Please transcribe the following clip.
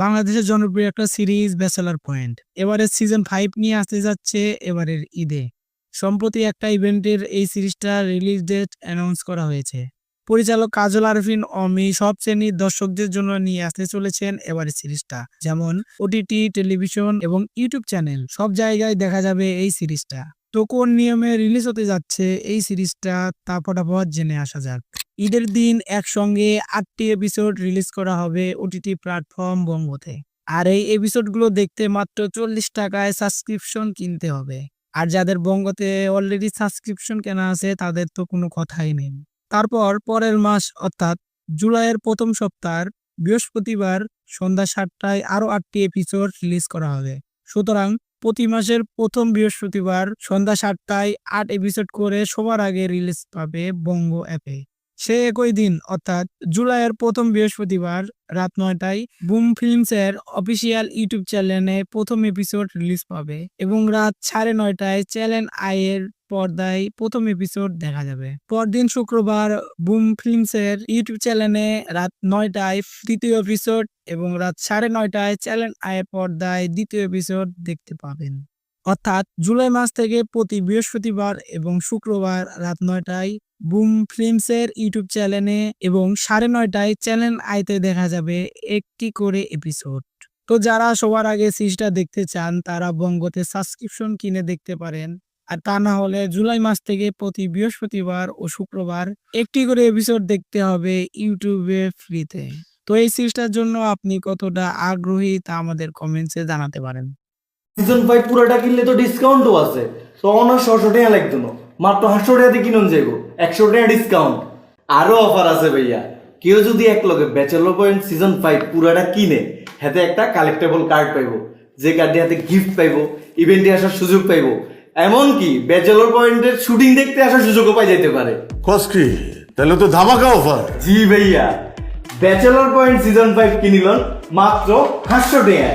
বাংলাদেশের জনপ্রিয় একটা সিরিজ ব্যাচেলর পয়েন্ট এবারের সিজন 5 নিয়ে আসতে যাচ্ছে এবারের ঈদে। সম্প্রতি একটা ইভেন্টের এই সিরিজটা রিলিজ ডেট অ্যানাউন্স করা হয়েছে। পরিচালক কাজল আরফিন অমি সব শ্রেণীর দর্শকদের জন্য নিয়ে আসতে চলেছেন এবারের সিরিজটা। যেমন ওটিটি, টেলিভিশন এবং ইউটিউব চ্যানেল সব জায়গায় দেখা যাবে এই সিরিজটা। তো কোন নিয়মে রিলিজ হতে যাচ্ছে এই সিরিজটা তা ফটাফট জেনে আসা যাক। ঈদের দিন একসঙ্গে 8টি এপিসোড রিলিজ করা হবে ওটিটি প্ল্যাটফর্ম বঙ্গতে। আর এই এপিসোডগুলো দেখতে মাত্র 40 টাকায় সাবস্ক্রিপশন কিনতে হবে। আর যাদের বঙ্গতে অলরেডি সাবস্ক্রিপশন কেনা আছে তাদের তো কোনো কথাই নেই। তারপর পরের মাস অর্থাৎ জুলাইয়ের প্রথম সপ্তাহ বৃহস্পতিবার সন্ধ্যা 7টায় আরও 8টি এপিসোড রিলিজ করা হবে। সুতরাং প্রতি মাসের প্রথম বৃহস্পতিবার সন্ধ্যা 7টায় 8 এপিসোড করে সবার আগে রিলিজ পাবে বঙ্গ অ্যাপে। সে একই দিন অর্থাৎ জুলাইয়ের প্রথম বৃহস্পতিবার রাত 9টায় বুম ফিল্মসের অফিসিয়াল ইউটিউব চ্যানেলে প্রথম এপিসোড রিলিজ পাবে এবং রাত 9:30টায় চ্যানেল আইয়ের পর্দায় প্রথম এপিসোড দেখা যাবে। পরদিন শুক্রবার বুম ফিল্মসের ইউটিউব চ্যানেলে রাত 9টায় তৃতীয় এপিসোড এবং রাত 9:30টায় চ্যানেল আইয়ের পর্দায় দ্বিতীয় এপিসোড দেখতে পাবেন। অর্থাৎ জুলাই মাস থেকে প্রতি বৃহস্পতিবার এবং শুক্রবার রাত 9টায় বুম ফিল্মসের ইউটিউব চ্যানেলে এবং 9:30টায় চ্যানেল আইতে দেখা যাবে একটি করে এপিসোড। তো যারা সবার আগে সিরিজটা দেখতে চান তারা বঙ্গতে সাবস্ক্রিপশন কিনে দেখতে পারেন। আর তা না হলে জুলাই মাস থেকে প্রতি বৃহস্পতিবার ও শুক্রবার একটি করে এপিসোড দেখতে হবে ইউটিউবে ফ্রিতে। তো এই সিরিজটার জন্য আপনি কতটা আগ্রহী তা আমাদের কমেন্টসে জানাতে পারেন। সিজন 5 পুরোটা কিনলে তো ডিসকাউন্টও আছে। তো অনার 600 টাকা লাগতো না, মাত্র 800 টাকাতে কিনুন যাইব, 100 টাকা ডিসকাউন্ট। আরো অফার আছে ভাইয়া। কেউ যদি এক লগে ব্যাচেলর পয়েন্ট সিজন 5 পুরোটা কিনে হাতে একটা কালেক্টেবল কার্ড পাইবো, যে কার্ডে হাতে গিফট পাইবো, ইভেন্টে আসার সুযোগ পাইবো, এমনকি ব্যাচেলর পয়েন্টের শুটিং দেখতে আসার সুযোগও পাই যেতে পারে। কসকি তাহলে তো ধামাকা অফার। জি ভাইয়া, ব্যাচেলর পয়েন্ট সিজন 5 কিনিলন মাত্র 800 টাকা।